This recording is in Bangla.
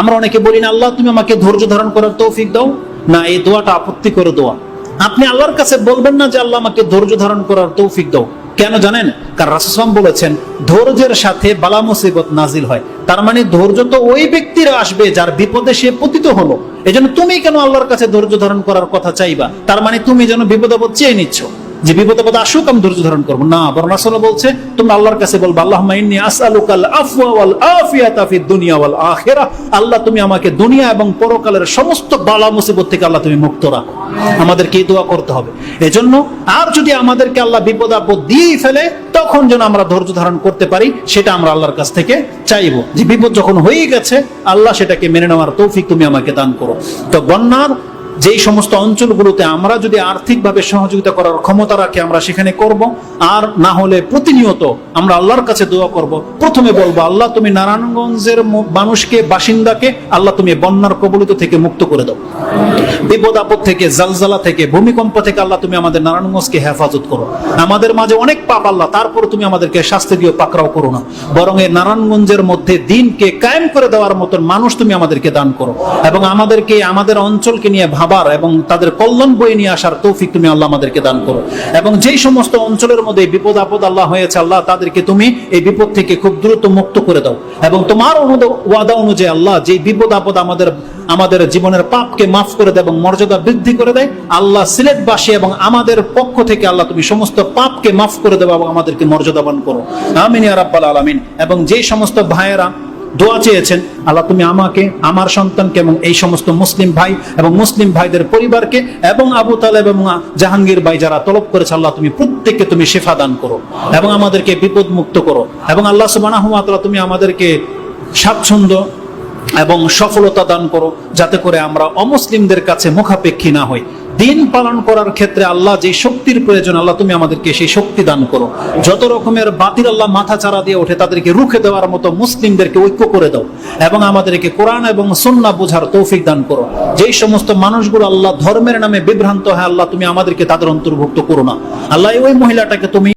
আমরা অনেকে বলি না, আল্লাহ তুমি আমাকে ধৈর্য ধারণ করার তৌফিক দাও। না, এই দোয়াটা আপত্তিকর দোয়া। আপনি আল্লাহর কাছে বলবেন না যে আল্লাহ আমাকে ধৈর্য ধারণ করার তৌফিক দাও। কেন জানেন? কারণ রাসূল সাল্লাল্লাহু আলাইহি ওয়াসাল্লাম বলেছেন ধৈর্যের সাথে বালা মুসিবত নাজিল হয়। তার মানে ধৈর্য তো ওই ব্যক্তির আসবে যার বিপদে সে পতিত হলো। এজন্য তুমি কেন আল্লাহর কাছে ধৈর্য ধারণ করার কথা চাইবা? তার মানে তুমি যেন বিপদ আপদ চেয়ে নিচ্ছ যে বিপদ আপদ আসুক আমি ধৈর্য ধারণ করবো না। বরং রাসূল বলছে তোমরা আল্লাহর কাছে বলবা আল্লাহুম্মা ইন্নী আসআলুকাল আফওয়া ওয়াল আফিয়াতা ফিদ দুনিয়া ওয়াল আখিরাহ। আল্লাহ তুমি আমাকে দুনিয়া এবং পরকালের সমস্ত বালা মুসিবত থেকে আল্লাহ তুমি মুক্ত রাখো। আমাদেরকে এই দোয়া করতে হবে। এজন্য আর যদি আমাদেরকে আল্লাহ বিপদ আপদ দিয়েই ফেলে তখন যেন আমরা ধৈর্য ধারণ করতে পারি, সেটা আমরা আল্লাহর কাছ থেকে চাইবো। যে বিপদ যখন হয়ে গেছে আল্লাহ সেটাকে মেনে নেওয়ার তৌফিক তুমি আমাকে দান করো। তো বন্যার যেই সমস্ত অঞ্চলগুলোতে আমরা যদি আর্থিকভাবে সহযোগিতা করার ক্ষমতা রাখি আমরা সেখানে করব, আর না হলে প্রতিনিয়ত আমরা আল্লাহর কাছে দোয়া করব। প্রথমে বলবো আল্লাহ তুমি নারায়ণগঞ্জের মানুষকে, বাসিন্দাকে আল্লাহ তুমি বন্যার কবলিত থেকে মুক্ত করে দাও। বিপদ আপদ থেকে, জালজালা থেকে, ভূমিকম্প থেকে আল্লাহ তুমি আমাদের নারায়ণগঞ্জকে হেফাজত করো। আমাদের মাঝে অনেক পাপ আল্লাহ, তারপর তুমি আমাদেরকে শাস্তি দিও, পাকড়াও করো না। বরং এই নারায়ণগঞ্জের মধ্যে দিনকে কায়েম করে দেওয়ার মতন মানুষ তুমি আমাদেরকে দান করো, এবং আমাদেরকে আমাদের অঞ্চলকে নিয়ে ভাবার এবং তাদের কল্যাণ বয়ে নিয়ে আসার তৌফিক তুমি আল্লাহ আমাদেরকে দান করো। এবং যেই সমস্ত অঞ্চলের মধ্যে বিপদ আপদ আল্লাহ হয়েছে আল্লাহ তাদেরকে তুমি এই বিপদ থেকে খুব দ্রুত মুক্ত করে দাও। এবং তোমার ওয়াদা অনুযায়ী আল্লাহ যেই বিপদ আপদ আমাদের জীবনের পাপকে মাফ করে দেয় এবং মর্যাদা বৃদ্ধি করে দেয়, আল্লাহ সিলেটবাসী এবং আমাদের পক্ষ থেকে আল্লাহ তুমি সমস্ত পাপকে মাফ করে দেবো এবং আমাদেরকে মর্যাদাবান করো। আমিন ইয়া রাব্বাল আলামিন। এবং যেই সমস্ত ভাইয়েরা দোয়া চেয়েছেন আল্লাহ তুমি আমাকে, আমার সন্তানকে এবং এই সমস্ত মুসলিম ভাই এবং মুসলিম ভাইদের পরিবারকে এবং আবু তালেব এবং জাহাঙ্গীর ভাই যারা তলব করেছে আল্লাহ তুমি প্রত্যেককে তুমি শিফা দান করো এবং আমাদেরকে বিপদ মুক্ত করো। এবং আল্লাহ সুবহানাহু ওয়া তাআলা তুমি আমাদেরকে স্বাচ্ছন্দ্য এবং সফলতা দান করো, যাতে করে আমরা অমুসলিমদের কাছে মুখাপেক্ষী না হই। দিন পালন করার ক্ষেত্রে আল্লাহ যে শক্তির প্রয়োজন আল্লাহ তুমি আমাদেরকে সেই শক্তি দান করো। যত রকমের বাতিল আল্লাহ মাথা চারা দিয়ে ওঠে তাদেরকে রুখে দেওয়ার মতো মুসলিমদেরকে ঐক্য করে দাও এবং আমাদেরকে কোরআন এবং সুন্নাহ বোঝার তৌফিক দান করো। যেই সমস্ত মানুষগুলো আল্লাহ ধর্মের নামে বিভ্রান্ত হয় আল্লাহ তুমি আমাদেরকে তাদের অন্তর্ভুক্ত করো না। আল্লাহ ওই মহিলাটাকে তুমি